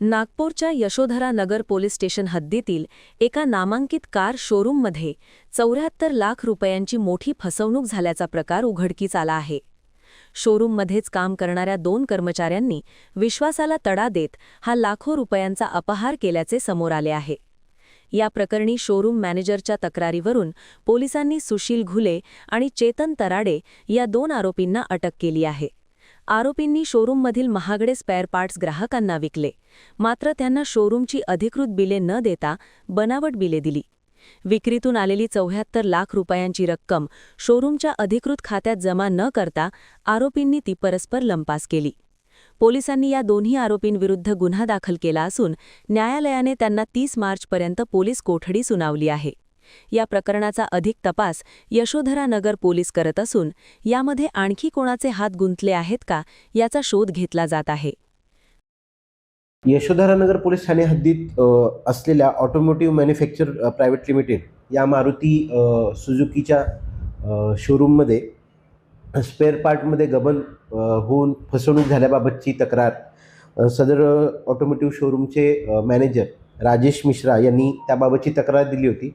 नागपूरच्या यशोधरा नगर police station हद्दीतील एका नामांकित कार शोरूममध्ये 74 लाख रुपयांची मोठी फसवणूक झाल्याचा प्रकार उघडकीस आला आहे. शोरूममध्येच काम करणाऱ्या 2 कर्मचाऱ्यांनी विश्वासाला तडा देत हा लाखो रुपयांचा अपहार केल्याचे समोर आले आहे. या प्रकरणी शोरूम मॅनेजरच्या तक्रारीवरून पोलिसांनी सुशील घुले आणि चेतन तराडे या 2 आरोपींना अटक केली आहे. आरोपींनी शोरूममधील महागडे स्पेअर पार्ट्स ग्राहकांना विकले, मात्र त्यांना शोरूमची अधिकृत बिले न देता बनावट बिले दिली. विक्रीतून आलेली 74 लाख रुपयांची रक्कम शोरूमच्या अधिकृत खात्यात जमा न करता आरोपींनी ती परस्पर लंपास केली. पोलिसांनी या दोन्ही आरोपींविरुद्ध गुन्हा दाखल केला असून न्यायालयाने त्यांना 30 मार्चपर्यंत पोलीस कोठडी सुनावली आहे. या प्रकरणाचा अधिक तपास यशोधरा नगर पोलीस करत असून यामध्ये आणखी कोणाचे हात गुंतले आहेत का याचा शोध घेतला जात आहे. यशोधरा नगर पोलीस ठाणे हद्दीत असलेल्या ऑटोमोटिव्ह मॅन्युफॅक्चर प्रायव्हेट लिमिटेड या मारुती सुझुकीच्या शोरूममध्ये स्पेअर पार्टमध्ये गबन होऊन फसवणूक झाल्याबाबतची तक्रार सदर ऑटोमोटिव्ह शोरूमचे मॅनेजर राजेश मिश्रा यांनी त्याबाबतची तक्रार दिली होती.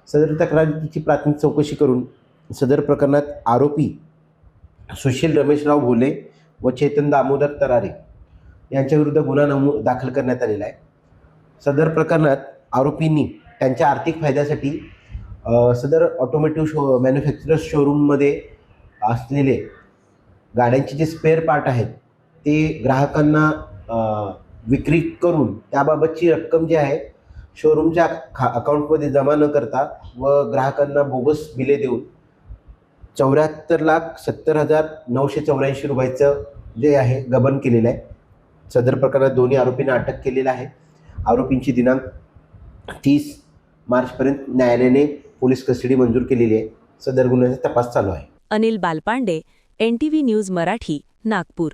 सदर तक्रारीची प्राथमिक चौकशी करून सदर प्रकरणात आरोपी सुशील रमेशराव घुले व चेतन दामोदर तरारे यांच्याविरुद्ध गुन्हा दाखल करण्यात आलेला आहे. सदर प्रकरणात आरोपींनी त्यांच्या आर्थिक फायद्यासाठी सदर ऑटोमोटिव्ह मॅन्युफॅक्चरर्स शोरूममध्ये असलेले गाड्यांचे जे स्पेअर पार्ट आहेत ते ग्राहकांना विक्री करून त्याबाबतची रक्कम जी आहे शोरूमच्या अकाउंटमध्ये जमा न करता व ग्राहकांना बोगस बिले देऊन 74,70,984 रुपयाचं जे आहे गबन केलेलं आहे. सदर प्रकरणात दोन्ही आरोपींना अटक केलेलं आहे. आरोपींची दिनांक 30 मार्चपर्यंत न्यायालयाने पोलीस कस्टडी मंजूर केलेली आहे. सदर गुन्ह्याचा तपास चालू आहे. Anil Balpande, NTV news Marathi, Nagpur.